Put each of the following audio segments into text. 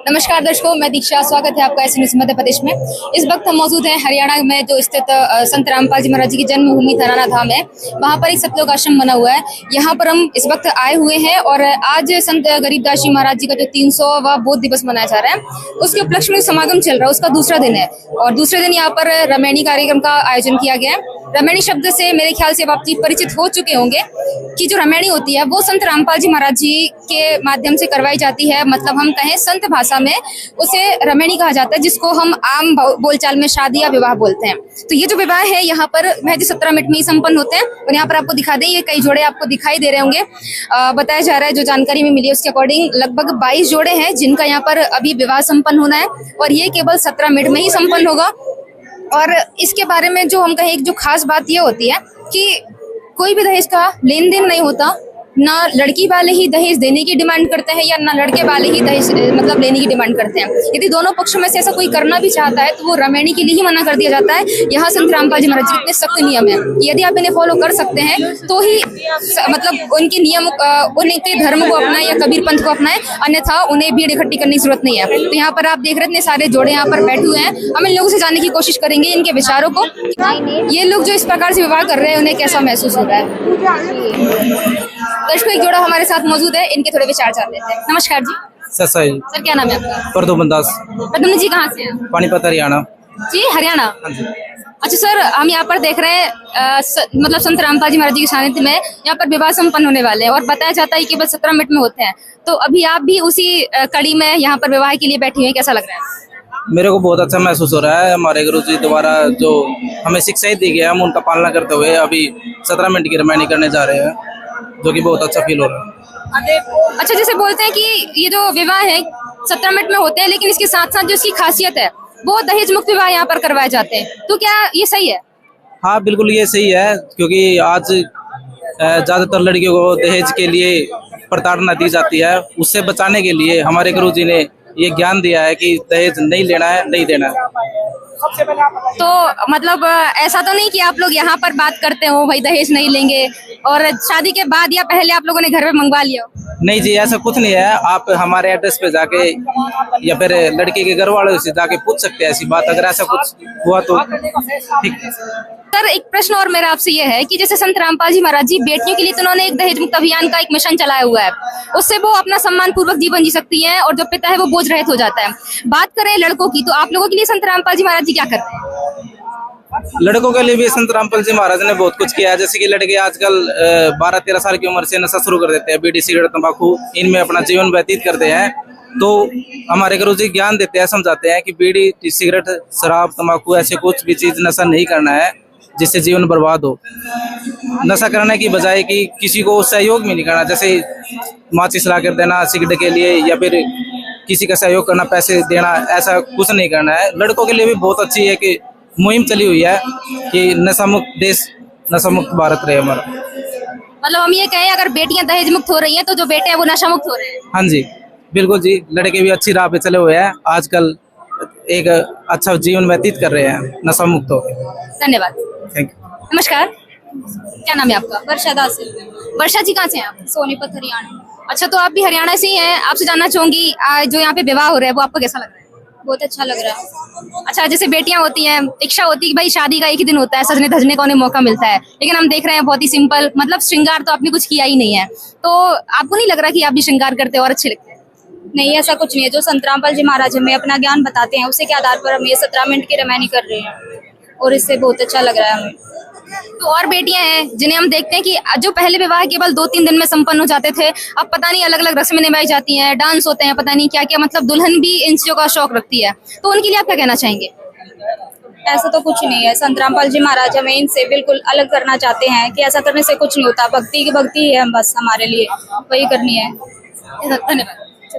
नमस्कार दर्शकों, मैं दीक्षा। स्वागत है आपका एस न्यूज़ मध्य प्रदेश में। इस वक्त हम मौजूद हैं हरियाणा में जो स्थित संत रामपाल जी महाराज जी की जन्मभूमि थराना धाम है। वहां पर एक सतलोक आश्रम बना हुआ है। यहाँ पर हम इस वक्त आए हुए हैं और आज संत गरीबदास जी महाराज जी का जो 300वां बोध दिवस मनाया जा रहा है, उसके उपलक्ष्य में समागम चल रहा है। उसका दूसरा दिन है और दूसरे दिन यहाँ पर रमैनी कार्यक्रम का आयोजन किया गया है। रमैनी शब्द से मेरे ख्याल से आप परिचित हो चुके होंगे कि जो रमैनी होती है वो संत रामपाल जी महाराज जी के माध्यम से करवाई जाती है। मतलब हम कहें संत भाषा में उसे रमैनी कहा जाता है, जिसको हम आम बोलचाल में शादी या विवाह बोलते हैं। तो ये जो विवाह है यहाँ पर महज 17 मिनट में ही संपन्न होते हैं। और यहाँ पर आपको दिखा दें, ये कई जोड़े आपको दिखाई दे रहे होंगे। बताया जा रहा है, जो जानकारी में मिली है उसके अकॉर्डिंग लगभग 22 जोड़े हैं जिनका यहाँ पर अभी विवाह संपन्न होना है और ये केवल 17 मिनट में ही संपन्न होगा। और इसके बारे में जो हम कहें, एक जो खास बात ये होती है कि कोई भी दहेज का लेन देन नहीं होता। ना लड़की वाले ही दहेज देने की डिमांड करते हैं या ना लड़के वाले ही दहेज मतलब लेने की डिमांड करते हैं। यदि दोनों पक्षों में से ऐसा कोई करना भी चाहता है तो वो रमैनी के लिए ही मना कर दिया जाता है। यहाँ संत रामपाल जी महाराज जी इतने सख्त नियम है, यदि आप इन्हें फॉलो कर सकते हैं तो ही मतलब उनके नियम उनके धर्म को अपनाएं या कबीर पंथ को अपनाएं, अन्यथा उन्हें भीड़ इकट्ठी करने की जरूरत नहीं है। तो यहाँ पर आप देख रहे हैं इतने सारे जोड़े यहाँ पर बैठे हुए हैं। हम इन लोगों से जानने की कोशिश करेंगे इनके विचारों को। ये लोग जो इस प्रकार से विवाह कर रहे हैं उन्हें कैसा महसूस हो रहा है। दर्शकों, एक जोड़ा हमारे साथ मौजूद है, इनके थोड़े विचार जान लेते हैं। नमस्कार जी। सर, क्या नाम है आपका? प्रदुमन दास। प्रदुमन जी कहाँ से हैं? पानीपत हरियाणा। जी, हरियाणा। अच्छा सर, हम यहाँ पर देख रहे हैं मतलब संत रामपाल जी महाराज जी के सानिध्य में यहाँ पर विवाह संपन्न होने वाले हैं और बताया जाता है कि केवल 17 मिनट में होते हैं। तो अभी आप भी उसी कड़ी में यहाँ पर विवाह के लिए बैठे हुए हैं, कैसा लग रहा है? मेरे को बहुत अच्छा महसूस हो रहा है। हमारे गुरु जी द्वारा जो हमें शिक्षाएं दी गई है, हम उनका पालना करते हुए अभी 17 मिनट की रमैनी करने जा रहे हैं, जो कि बहुत अच्छा फील हो रहा है। अच्छा, जैसे बोलते हैं कि ये जो विवाह है 17 मिनट में होते हैं, लेकिन इसके साथ साथ जो इसकी खासियत है वो दहेज मुक्त विवाह यहाँ पर करवाए जाते हैं। तो क्या ये सही है? हाँ, बिल्कुल ये सही है, क्योंकि आज ज्यादातर लड़कियों को दहेज के लिए प्रताड़ना दी जाती है। उससे बचाने के लिए हमारे गुरु जी ने ये ज्ञान दिया है कि दहेज नहीं लेना है, नहीं देना है। तो मतलब ऐसा तो नहीं कि आप लोग यहाँ पर बात करते हो भाई दहेज नहीं लेंगे और शादी के बाद या पहले आप लोगों ने घर में मंगवा लिया? नहीं जी, ऐसा कुछ नहीं है। आप हमारे एड्रेस पे जाके या फिर लड़के के घर वालों से जाके पूछ सकते हैं ऐसी बात, अगर ऐसा कुछ हुआ तो ठीक है। सर, एक प्रश्न और मेरा आपसे ये है कि जैसे संत रामपाल जी महाराज जी बेटियों के लिए तो उन्होंने एक दहेज मुक्त अभियान का एक मिशन चलाया हुआ है, उससे वो अपना सम्मान पूर्वक जीवन जी सकती हैं और जो पिता है वो बोझ रहित हो जाता है। बात करें लड़कों की, तो आप लोगों के लिए संत रामपाल जी महाराज जी क्या करते हैं? लड़कों के लिए भी संत रामपाल जी महाराज ने बहुत कुछ किया है। जैसे कि लड़के आजकल 12-13 साल की उम्र से नशा शुरू कर देते हैं, बीड़ी सिगरेट तंबाकू, इनमें अपना जीवन व्यतीत करते हैं। तो हमारे गुरु जी ज्ञान देते हैं, समझाते हैं कि बीड़ी सिगरेट शराब तंबाकू ऐसे कुछ भी चीज नशा नहीं करना है जिससे जीवन बर्बाद हो। नशा करने की बजाय कि किसी को सहयोग भी नहीं करना, जैसे माचिस ला कर देना सिगरेट के लिए या फिर किसी का सहयोग करना, पैसे देना, ऐसा कुछ नहीं करना है। लड़कों के लिए भी बहुत अच्छी है कि मुहिम चली हुई है कि नशा मुक्त देश, नशा मुक्त भारत रहे हमारा। मतलब हम ये कहें अगर बेटियां दहेज मुक्त हो रही हैं तो जो बेटे हैं वो नशा मुक्त हो रहे हैं। हाँ जी, बिल्कुल जी, लड़के भी अच्छी राह पे चले हुए हैं, आजकल एक अच्छा जीवन व्यतीत कर रहे हैं नशा मुक्त होकर। धन्यवाद। Thank you. नमस्कार, क्या नाम है आपका? वर्षा दास। वर्षा जी कहाँ से हैं आप? सोनीपत हरियाणा। अच्छा, तो आप भी हरियाणा से ही हैं। आपसे जानना चाहूंगी जो यहाँ पे विवाह हो रहा है वो आपको कैसा लग रहा है? बहुत अच्छा लग रहा है। अच्छा, जैसे बेटियां होती हैं, इच्छा होती है कि भाई शादी का एक ही दिन होता है, सजने धजने का उन्हें मौका मिलता है, लेकिन हम देख रहे हैं बहुत ही सिंपल, मतलब श्रृंगार तो आपने कुछ किया ही नहीं है। तो आपको नहीं लग रहा कि आप भी श्रृंगार करते हो और अच्छे लगते हैं? नहीं, ऐसा कुछ नहीं है। जो संत रामपाल जी महाराज हमें अपना ज्ञान बताते हैं उसी के आधार पर हम ये 17 मिनट की रमैनी कर रहे हैं और इससे बहुत अच्छा लग रहा है हमें। तो और बेटियां हैं जिन्हें हम देखते हैं कि जो पहले विवाह केवल 2-3 दिन में संपन्न हो जाते थे, अब पता नहीं अलग अलग रस्में निभाई जाती हैं, डांस होते हैं, पता नहीं क्या क्या, मतलब दुल्हन भी इन चीजों का शौक रखती है। तो उनके लिए आप क्या कहना चाहेंगे? ऐसा तो कुछ नहीं है। संत रामपाल जी महाराज हमें इनसे बिल्कुल अलग करना चाहते हैं कि ऐसा करने से कुछ नहीं होता। भक्ति की भक्ति है, बस हमारे लिए वही करनी है। धन्यवाद। तो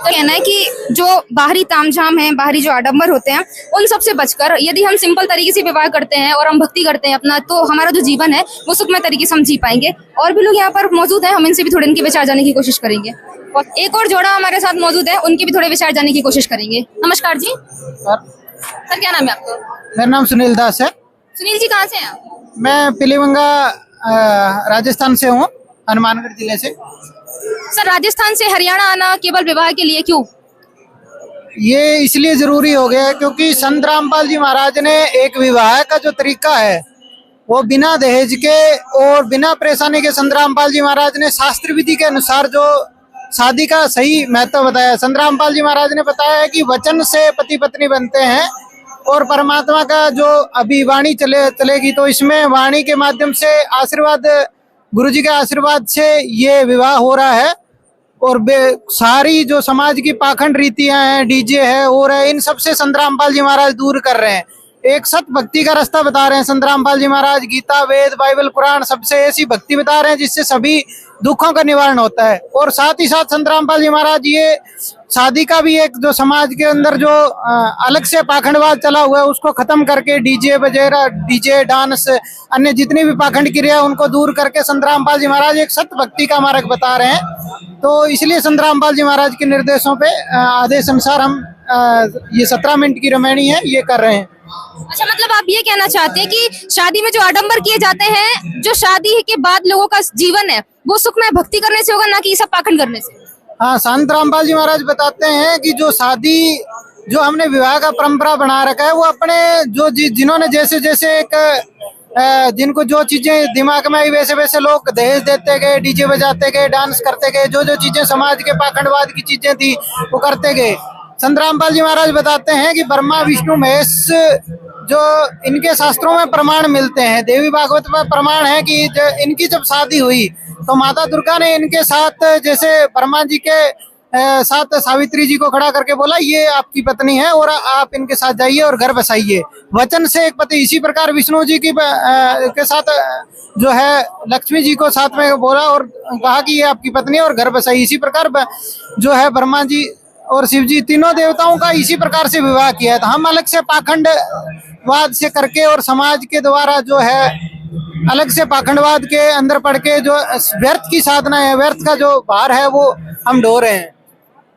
कहना है कि जो बाहरी तामझाम है, बाहरी जो आडंबर होते हैं, उन सब से बचकर यदि हम सिंपल तरीके से विवाह करते हैं और हम भक्ति करते हैं अपना, तो हमारा जो जीवन है वो सुखमय तरीके से हम जी पाएंगे। और भी लोग यहाँ पर मौजूद हैं, हम इनसे भी थोड़े इनके विचार जानने की कोशिश करेंगे। और एक और जोड़ा हमारे साथ मौजूद है, उनके भी थोड़े विचार जानने की कोशिश करेंगे। नमस्कार जी। सर, क्या नाम है आपका? मेरा नाम सुनील दास है। सुनील जी कहाँ से हैं? मैं पीलीभंगा राजस्थान से हूँ, हनुमानगढ़ जिले से। सर, राजस्थान से हरियाणा आना केवल विवाह के लिए क्यों? ये इसलिए जरूरी हो गया है क्योंकि संत रामपाल जी महाराज ने एक विवाह का जो तरीका है वो बिना दहेज के और बिना परेशानी के संत रामपाल जी महाराज ने शास्त्र विधि के अनुसार जो शादी का सही महत्व बताया। संत रामपाल जी महाराज ने बताया है कि वचन से पति पत्नी बनते हैं और परमात्मा का जो अभी वाणी चलेगी तो इसमें वाणी के माध्यम से आशीर्वाद, गुरु जी के आशीर्वाद से ये विवाह हो रहा है। और सारी जो समाज की पाखंड रीतियां हैं, डीजे है और है, इन सबसे संत रामपाल जी महाराज दूर कर रहे हैं। एक सत भक्ति का रास्ता बता रहे हैं संत रामपाल जी महाराज। गीता, वेद, बाइबल, कुरान सबसे ऐसी भक्ति बता रहे हैं जिससे सभी दुखों का निवारण होता है। और साथ ही साथ संत रामपाल जी महाराज ये शादी का भी एक जो समाज के अंदर जो अलग से पाखंडवाद चला हुआ है उसको खत्म करके डीजे वगैरह, डीजे डांस, अन्य जितनी भी पाखंड क्रिया उनको दूर करके संत रामपाल जी महाराज एक सत भक्ति का मार्ग बता रहे हैं। तो इसलिए संत रामपाल जी महाराज के निर्देशों पे आदेश अनुसार हम ये 17 मिनट की रामायणी है ये कर रहे हैं। अच्छा, मतलब आप ये कहना चाहते हैं कि शादी में जो आडंबर किए जाते हैं, जो शादी के बाद लोगों का जीवन है वो सुखमय भक्ति करने से होगा, ना कि सब पाखंड करने से। हाँ, संत रामपाल जी महाराज बताते हैं कि जो शादी जो हमने विवाह का परंपरा बना रखा है वो अपने जो जिन्होंने जैसे जैसे एक जिनको जो चीजें दिमाग में आई वैसे वैसे लोग दहेज देते गए, डीजे बजाते गए, डांस करते गए, जो जो चीजें समाज के पाखंडवाद की चीजें थी वो करते गए। संत रामपाल जी महाराज बताते हैं कि ब्रह्मा, विष्णु, महेश जो इनके शास्त्रों में प्रमाण मिलते हैं, देवी भागवत में प्रमाण है कि इनकी जब शादी हुई तो माता दुर्गा ने इनके साथ जैसे ब्रह्मा जी के साथ सावित्री जी को खड़ा करके बोला ये आपकी पत्नी है और आप इनके साथ जाइए और घर बसाइए। वचन से एक पति। इसी प्रकार विष्णु जी की के साथ जो है लक्ष्मी जी को साथ में बोला और कहा कि ये आपकी पत्नी और घर बसाइए। इसी प्रकार जो है ब्रह्मा जी और शिव जी तीनों देवताओं का इसी प्रकार से विवाह किया है। तो हम अलग से पाखंडवाद से करके और समाज के द्वारा जो है अलग से पाखंडवाद के अंदर पड़ के जो व्यर्थ की साधना है, व्यर्थ का जो भार है वो हम ढो रहे हैं।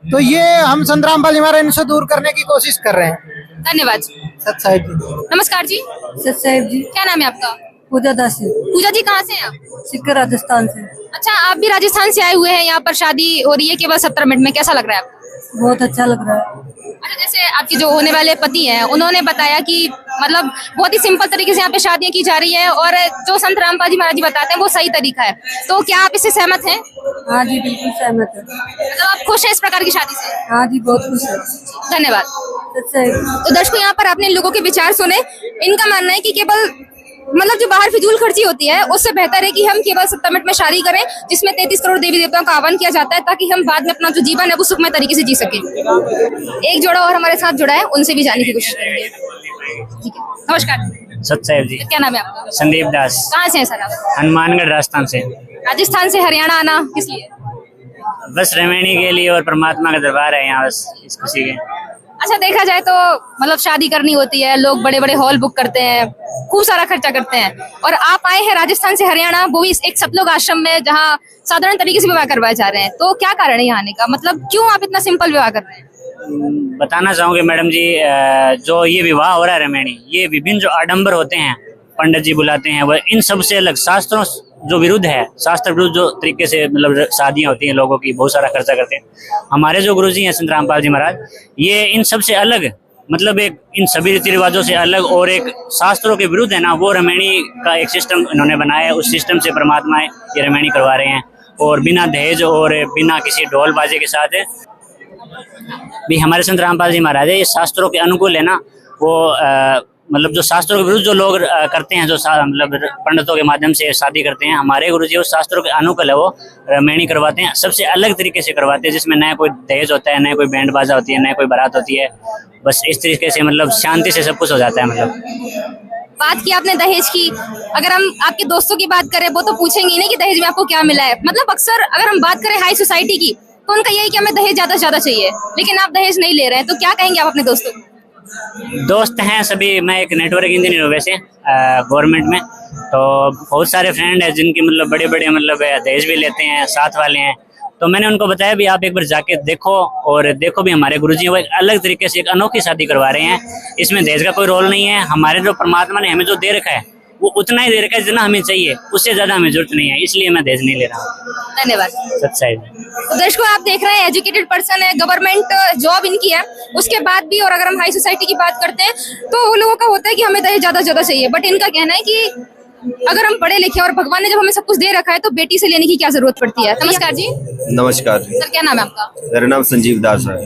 तो ये हम संत रामपाल जी महाराज इनसे दूर करने की कोशिश कर रहे हैं। धन्यवाद। सत साहिब जी। नमस्कार जी। सत साहिब जी। क्या नाम है आपका? पूजा दास। पूजा जी कहाँ से हैं आप? सिक्कर, राजस्थान से। अच्छा, आप भी राजस्थान से आए हुए हैं, यहाँ पर शादी हो रही है केवल 17 मिनट में, कैसा लग रहा है आपको? बहुत अच्छा लग रहा है। अच्छा, जैसे आपके जो होने वाले पति हैं उन्होंने बताया कि मतलब बहुत ही सिंपल तरीके से यहाँ पे शादियां की जा रही है और जो संत रामपाल जी महाराज जी बताते हैं वो सही तरीका है, तो क्या आप इससे सहमत हैं? हाँ जी, बिल्कुल सहमत है। मतलब आप खुश हैं इस प्रकार की शादी से? हाँ जी, बहुत खुश है। धन्यवाद। तो तो दर्शकों, यहाँ पर आपने लोगों के विचार सुने। इनका मानना है कि केवल मतलब जो बाहर फिजूल खर्ची होती है उससे बेहतर है कि हम केवल 17 मिनट में शादी करें जिसमें 33 करोड़ देवी देवताओं का आह्वान किया जाता है ताकि हम बाद में अपना जो जीवन है वो सुखमय तरीके से जी सके। एक जोड़ा और हमारे साथ जुड़ा है, उनसे भी जानने की कोशिश करेंगे। ठीक है, नमस्कार। सत साहिब जी। क्या नाम है आपका? संदीप दास। कहाँ से हैं सर आप? हनुमानगढ़, राजस्थान से। राजस्थान से हरियाणा आना किस लिए? बस रामायणी के लिए और परमात्मा का दरबार है यहाँ, बस इस खुशी के। अच्छा, देखा जाए तो मतलब शादी करनी होती है, लोग बड़े बड़े हॉल बुक करते हैं, खूब सारा खर्चा करते हैं, और आप आए हैं राजस्थान से हरियाणा, वो भी एक सतलोक आश्रम में जहाँ साधारण तरीके से विवाह करवाए जा रहे हैं। तो क्या कारण है यहाँ आने का? मतलब क्यों आप इतना सिंपल विवाह कर रहे हैं? बताना चाहूँगी मैडम जी, जो ये विवाह हो रहा है रामायणी, ये विभिन्न जो आडंबर होते हैं, पंडित जी बुलाते हैं, वह इन सब से अलग शास्त्रों जो विरुद्ध है, शास्त्र विरुद्ध जो तरीके से मतलब शादियां होती हैं, लोगों की बहुत सारा खर्चा करते हैं। हमारे जो गुरुजी हैं संत रामपाल जी महाराज, ये इन सब से अलग, मतलब एक इन सभी रीति रिवाजों से अलग और एक शास्त्रों के विरुद्ध है ना, वो रामायणी का एक सिस्टम इन्होंने बनाया है। उस सिस्टम से परमात्मा ये रामायणी करवा रहे हैं और बिना दहेज और बिना किसी ढोल बाजे के साथ है। भी हमारे संत रामपाल जी महाराज है, ये शास्त्रों के अनुकूल है ना, वो मतलब जो शास्त्रों के विरुद्ध जो लोग करते हैं, जो मतलब पंडितों के माध्यम से शादी करते हैं, हमारे गुरुजी वो शास्त्रों के अनुकूल है, वो रामायणी करवाते हैं, सबसे अलग तरीके से करवाते हैं, जिसमें न कोई दहेज होता है, न कोई बैंड बाजा होती है, न कोई बारात होती है। बस इस तरीके से मतलब शांति से सब कुछ हो जाता है। मतलब बात की आपने दहेज की, अगर हम आपके दोस्तों की बात करें वो तो पूछेंगे नहीं कि दहेज में आपको क्या मिला है। मतलब अक्सर अगर हम बात करें हाई सोसाइटी की तो उनका यही कि हमें दहेज ज्यादा से ज्यादा चाहिए, लेकिन आप दहेज नहीं ले रहे हैं, तो क्या कहेंगे आप अपने दोस्तों को? दोस्त हैं सभी, मैं एक नेटवर्क इंजीनियर हूँ वैसे गवर्नमेंट में, तो बहुत सारे फ्रेंड हैं जिनकी मतलब बड़े बड़े मतलब दहेज भी लेते हैं, साथ वाले हैं। तो मैंने उनको बताया भी आप एक बार जाके देखो, और देखो भी हमारे गुरुजी वो एक अलग तरीके से एक अनोखी शादी करवा रहे हैं, इसमें दहेज का कोई रोल नहीं है। हमारे जो परमात्मा ने हमें जो दे रखा है वो उतना ही दे रखा है जितना हमें चाहिए, उससे ज्यादा हमें जरूरत नहीं है, इसलिए मैं दहेज नहीं ले रहा हूँ। धन्यवाद। सच्चाई। तो दर्शकों आप देख रहे हैं एजुकेटेड पर्सन है, गवर्नमेंट जॉब इनकी है, उसके बाद भी, और अगर हम हाई सोसाइटी की बात करते हैं तो वो लोगों का होता है कि हमें दहेज ज्यादा से ज्यादा चाहिए, बट इनका कहना है कि अगर हम पढ़े लिखे और भगवान ने जब हमें सब कुछ दे रखा है तो बेटी से लेने की क्या जरूरत पड़ती है। नमस्कार जी। नमस्कार। सर क्या नाम है आपका? मेरा नाम संजीव दास है।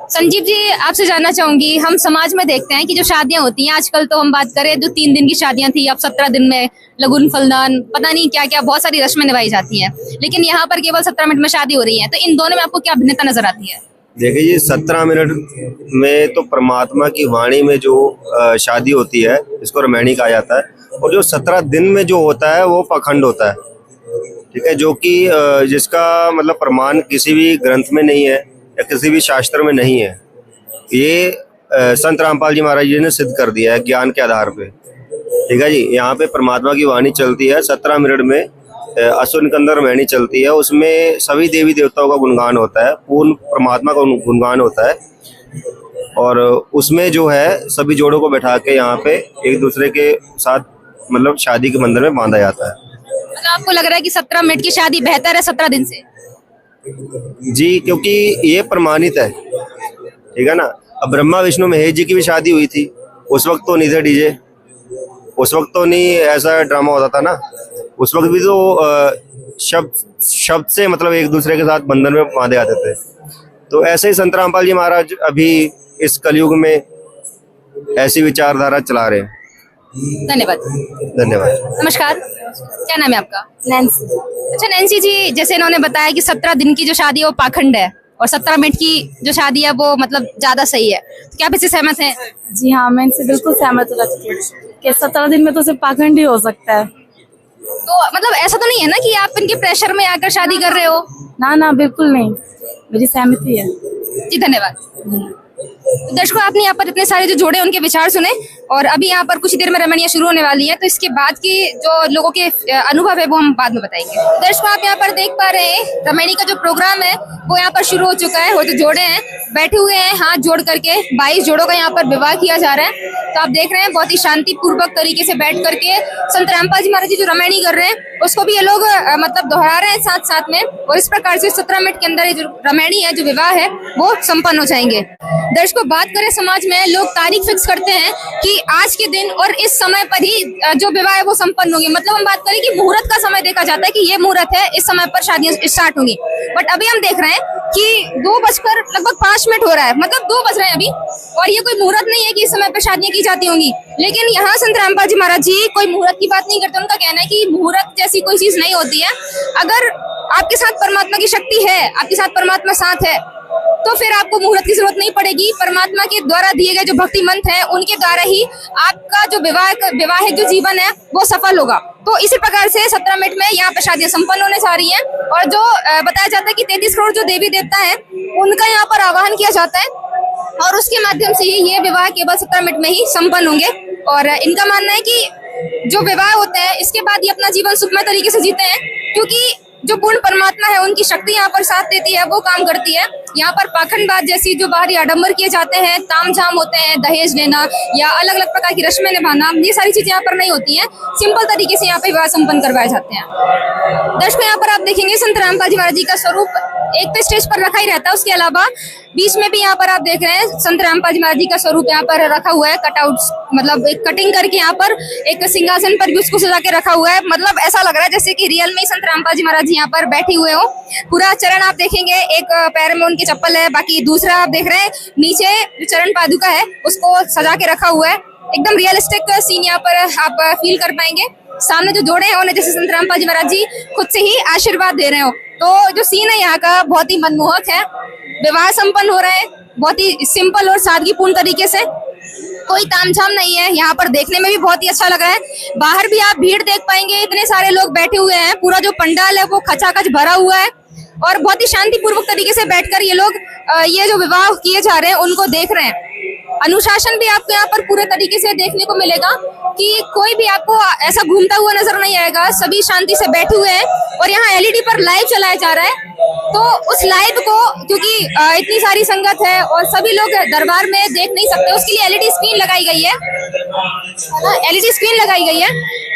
संजीव जी आपसे जानना चाहूंगी, हम समाज में देखते हैं कि जो शादियां होती हैं आजकल, तो हम बात करें जो 3 दिन की शादियां थी, अब 17 दिन में लगुन फलदान, पता नहीं क्या क्या बहुत सारी रस्में निभाई जाती हैं, लेकिन यहाँ पर केवल 17 मिनट में शादी हो रही है, तो इन दोनों में आपको क्या भिन्नता नजर आती है? देखिए ये 17 मिनट में तो परमात्मा की वाणी में जो शादी होती है इसको रामायणी कहा जाता है, और जो 17 दिन में जो होता है वो पाखंड होता है, ठीक है, जो कि जिसका मतलब प्रमाण किसी भी ग्रंथ में नहीं है या किसी भी शास्त्र में नहीं है। ये संत रामपाल जी महाराज जी ने सिद्ध कर दिया है ज्ञान के आधार पे, ठीक है जी। यहाँ पे परमात्मा की वाणी चलती है 17 मिनट में, असुर निकंदन रामायणी चलती है, उसमें सभी देवी देवताओं का गुणगान होता है, पूर्ण परमात्मा का गुणगान होता है, और उसमें जो है सभी जोड़ों को बैठा के यहाँ पे एक दूसरे के साथ मतलब शादी के बंधन में बांधा जाता है। मतलब आपको लग रहा है कि 17 मिनट की शादी बेहतर है 17 दिन से? जी, क्योंकि ये प्रमाणित है, ठीक है ना। अब ब्रह्मा विष्णु महेश जी की भी शादी हुई थी, उस वक्त तो नहीं थे डीजे, उस वक्त तो नहीं ऐसा ड्रामा होता था ना, उस वक्त भी तो शब्द से मतलब एक दूसरे के साथ बंधन में बांधे जाते थे। तो ऐसे ही संत रामपाल जी महाराज अभी इस कलयुग में ऐसी विचारधारा चला रहे हैं। धन्यवाद। धन्यवाद। नमस्कार, क्या नाम है आपका? नैन्सी। अच्छा नैन्सी जी, जैसे इन्होंने बताया कि 17 दिन की जो शादी है वो पाखंड है और 17 मिनट की जो शादी है वो मतलब ज्यादा सही है, तो क्या आप इससे सहमत हैं? जी हाँ, मैं इनसे बिल्कुल सहमत रखती हूँ कि 17 दिन में तो सिर्फ पाखंड ही हो सकता है। तो मतलब ऐसा तो नहीं है ना कि आप इनके प्रेशर में आकर शादी कर रहे हो? ना ना, बिल्कुल नहीं, मेरी सहमति है। जी धन्यवाद। दर्शकों आपने यहाँ पर इतने सारे जो जोड़े उनके विचार सुने, और अभी यहाँ पर कुछ ही देर में रमणियां शुरू होने वाली हैं, तो इसके बाद की जो लोगों के अनुभव है वो हम बाद में बताएंगे। दर्शकों आप यहाँ पर देख पा रहे हैं रमणी का जो प्रोग्राम है वो यहाँ पर शुरू हो चुका है। वो जो जोड़े हैं बैठे हुए हैं हाथ जोड़ करके, 22 जोड़ों का यहाँ पर विवाह किया जा रहा है। तो आप देख रहे हैं बहुत ही शांति पूर्वक तरीके से बैठ करके संत रामपाल जी महाराज जी जो रमणी कर रहे हैं उसको भी ये लोग मतलब दोहरा रहे हैं साथ साथ में, और इस प्रकार से 17 मिनट के अंदर ये जो रमणी है, जो विवाह है वो संपन्न हो जाएंगे। दर्शकों बात करें समाज में लोग तारीख फिक्स करते हैं कि आज के दिन और इस समय पर ही जो विवाह है वो संपन्न होंगे। मतलब हम बात करें कि मुहूर्त का समय देखा जाता है कि ये मुहूर्त है, इस समय पर शादियां स्टार्ट होंगी, बट अभी हम देख रहे हैं कि 2:05 हो रहा है, मतलब 2 बज रहे हैं अभी, और ये कोई मुहूर्त नहीं है कि इस समय पर शादियां की जाती होंगी। लेकिन यहाँ संत रामपाल जी महाराज जी कोई मुहूर्त की बात नहीं करते, उनका कहना है कि मुहूर्त जैसी कोई चीज नहीं होती है। अगर आपके साथ परमात्मा की शक्ति है, आपके साथ परमात्मा साथ है, तो फिर आपको मुहूर्त की जरूरत नहीं पड़ेगी। परमात्मा के द्वारा दिए गए जो भक्ति मंत्र हैं उनके द्वारा ही आपका जो विवाहिक जो जीवन है वो सफल होगा। तो इसी प्रकार से 17 मिनट में यहाँ पे शादियां संपन्न होने जा रही हैं, और जो बताया जाता है कि 33 करोड़ जो देवी देवता है उनका यहाँ पर आवाहन किया जाता है, और उसके माध्यम से ही ये विवाह केवल 17 मिनट में ही संपन्न होंगे। और इनका मानना है कि जो विवाह होते हैं इसके बाद ये अपना जीवन सुखमय तरीके से जीते हैं, क्योंकि जो पूर्ण परमात्मा है उनकी शक्ति यहाँ पर साथ देती है, वो काम करती है। यहाँ पर पाखंडबाज जैसी जो बाहरी आडंबर किए जाते हैं, तामझाम होते हैं, दहेज लेना या अलग अलग प्रकार की रस्में निभाना, ये सारी चीजें यहाँ पर नहीं होती हैं। सिंपल तरीके से यहाँ पे विवाह संपन्न करवाए जाते हैं। दर्शकों यहाँ पर आप देखेंगे संत रामपाल जी महाराज जी का स्वरूप एक पे स्टेज पर रखा ही रहता है, उसके अलावा बीच में भी यहाँ पर आप देख रहे हैं संत रामपाल जी महाराज जी का स्वरूप यहाँ पर रखा हुआ है, कटआउट मतलब एक कटिंग करके यहाँ पर एक सिंहासन पर भी उसको सजा के रखा हुआ है। मतलब ऐसा लग रहा है जैसे कि रियल में संत रामपाल जी महाराज जी यहाँ पर बैठे हुए हो। पूरा चरण आप देखेंगे, एक पैर में उनकी चप्पल है, बाकी दूसरा आप देख रहे हैं नीचे जो चरण पादुका है उसको सजा के रखा हुआ है। एकदम रियलिस्टिक सीन यहाँ पर आप फील कर पाएंगे। सामने जो जोड़े हैं उन्हें जैसे संत रामपाल जी महाराज जी खुद से ही आशीर्वाद दे रहे हो। तो जो सीन है यहाँ का बहुत ही मनमोहक है। विवाह संपन्न हो रहा है बहुत ही सिंपल और सादगीपूर्ण तरीके से, कोई तामझाम नहीं है। यहाँ पर देखने में भी बहुत ही अच्छा लग रहा है। बाहर भी आप भीड़ देख पाएंगे, इतने सारे लोग बैठे हुए हैं, पूरा जो पंडाल है वो खचाखच भरा हुआ है, और बहुत ही शांतिपूर्वक तरीके से बैठकर ये लोग ये जो विवाह किए जा रहे हैं उनको देख रहे हैं। अनुशासन भी आपको यहाँ पर पूरे तरीके से देखने को मिलेगा कि कोई भी आपको ऐसा घूमता हुआ नजर नहीं आएगा। सभी शांति से बैठे हुए हैं, और यहाँ एलईडी पर लाइव चलाया जा रहा है। तो उस लाइव को, क्योंकि इतनी सारी संगत है और सभी लोग दरबार में देख नहीं सकते, उसके लिए एलईडी स्क्रीन लगाई गई है, एलईडी स्क्रीन लगाई गई है,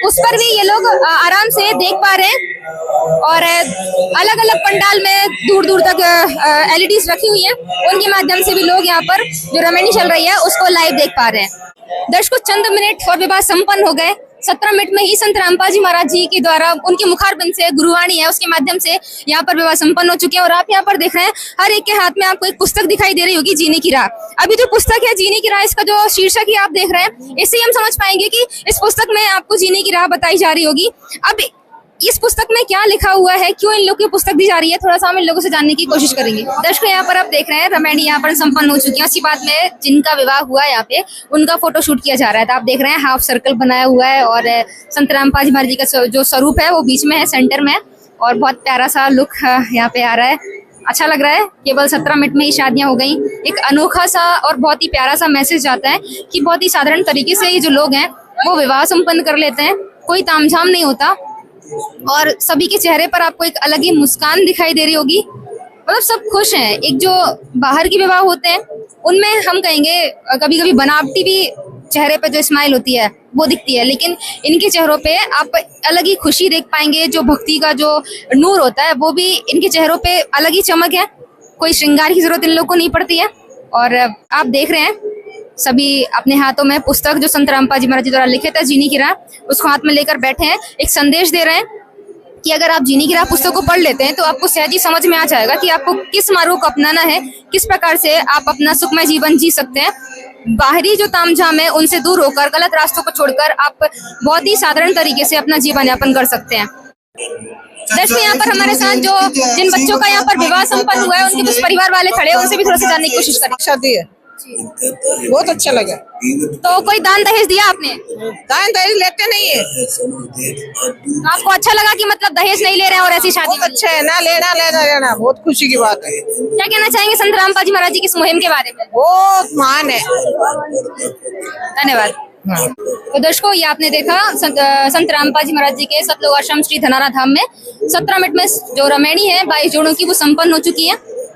उस पर भी ये लोग आराम से देख पा रहे हैं। और अलग अलग पंडाल में दूर दूर तक एलईडीज रखी हुई हैं, उनके माध्यम से भी लोग यहाँ पर जो रमैनी चल रही है उसको लाइव देख पा रहे हैं। दर्शकों, चंद मिनट और विवाह संपन्न हो गए। 17 मिनट में ही संत रामपाल जी महाराज जी के द्वारा उनके मुखारबिंद से गुरुवाणी है उसके माध्यम से यहाँ पर विवाह संपन्न हो चुके हैं। और आप यहाँ पर देख रहे हैं हर एक के हाथ में आपको एक पुस्तक दिखाई दे रही होगी, जीने की राह। अभी जो पुस्तक है जीने की राह, इसका जो शीर्षक है आप देख रहे हैं, इससे ही हम समझ पाएंगे कि इस पुस्तक में आपको जीने की राह बताई जा रही होगी। अब इस पुस्तक में क्या लिखा हुआ है, क्यों इन लोगों की पुस्तक दी जा रही है, थोड़ा सा हम इन लोगों से जानने की कोशिश करेंगे। दर्शकों, यहाँ पर आप देख रहे हैं रमैनी यहाँ पर संपन्न हो चुकी है। उसी बात में जिनका विवाह हुआ है यहाँ पे उनका फोटो शूट किया जा रहा है। तो आप देख रहे हैं हाफ सर्कल बनाया हुआ है और संत रामपाल जी महाराज जी का जो स्वरूप है वो बीच में है, सेंटर में, और बहुत प्यारा सा लुक यहाँ पे आ रहा है। अच्छा लग रहा है। केवल 17 मिनट में ही शादियां हो गई। एक अनोखा सा और बहुत ही प्यारा सा मैसेज जाता है कि बहुत ही साधारण तरीके से ये जो लोग हैं वो विवाह संपन्न कर लेते हैं, कोई तामझाम नहीं होता और सभी के चेहरे पर आपको एक अलग ही मुस्कान दिखाई दे रही होगी। मतलब सब खुश हैं। एक जो बाहर के विवाह होते हैं उनमें हम कहेंगे कभी कभी बनावटी भी चेहरे पे जो स्माइल होती है वो दिखती है, लेकिन इनके चेहरों पे आप अलग ही खुशी देख पाएंगे। जो भक्ति का जो नूर होता है वो भी इनके चेहरों पे अलग ही चमक है। कोई श्रृंगार की जरूरत इन लोगों को नहीं पड़ती है। और आप देख रहे हैं सभी अपने हाथों में पुस्तक जो संत रामपाल जी महाराज जी द्वारा लिखित है जीनी की राह, उसको हाथ में लेकर बैठे हैं। एक संदेश दे रहे हैं कि अगर आप जीनी की राह पुस्तक को पढ़ लेते हैं तो आपको सहज ही समझ में आ जाएगा कि आपको किस मार्ग को अपनाना है, किस प्रकार से आप अपना सुखमय जीवन जी सकते हैं। बाहरी जो तामझाम है उनसे दूर होकर, गलत रास्तों को छोड़कर आप बहुत ही साधारण तरीके से अपना जीवन यापन कर सकते हैं। दर्शकों, यहाँ पर हमारे साथ जो जिन बच्चों का यहाँ पर विवाह संपन्न हुआ है उनके कुछ परिवार वाले खड़े हैं, उनसे भी थोड़ा सा जानने की कोशिश करें। शादी है, बहुत अच्छा लगा। तो कोई दान दहेज दिया आपने? दान दहेज लेते नहीं है। तो आपको अच्छा लगा कि मतलब दहेज नहीं ले रहे हैं और ऐसी शादी? बहुत अच्छा है, ना लेना लेना लेना, बहुत खुशी की बात है। क्या कहना चाहेंगे संत रामपाल जी महाराज जी की इस मुहिम के बारे में? बहुत महान है। धन्यवाद। तो दर्शकों, ये आपने देखा संत रामपाल जी महाराज जी के सतलोक आश्रम श्री धनारा धाम में 17 मिनट में जो रमैनी है 22 जोड़ों की वो संपन्न हो चुकी है।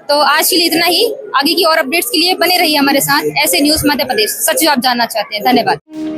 तो आज के लिए इतना ही। आगे की और अपडेट्स के लिए बने रहिए हमारे साथ। ऐसे न्यूज मध्य प्रदेश, सच जो आप जानना चाहते हैं। धन्यवाद।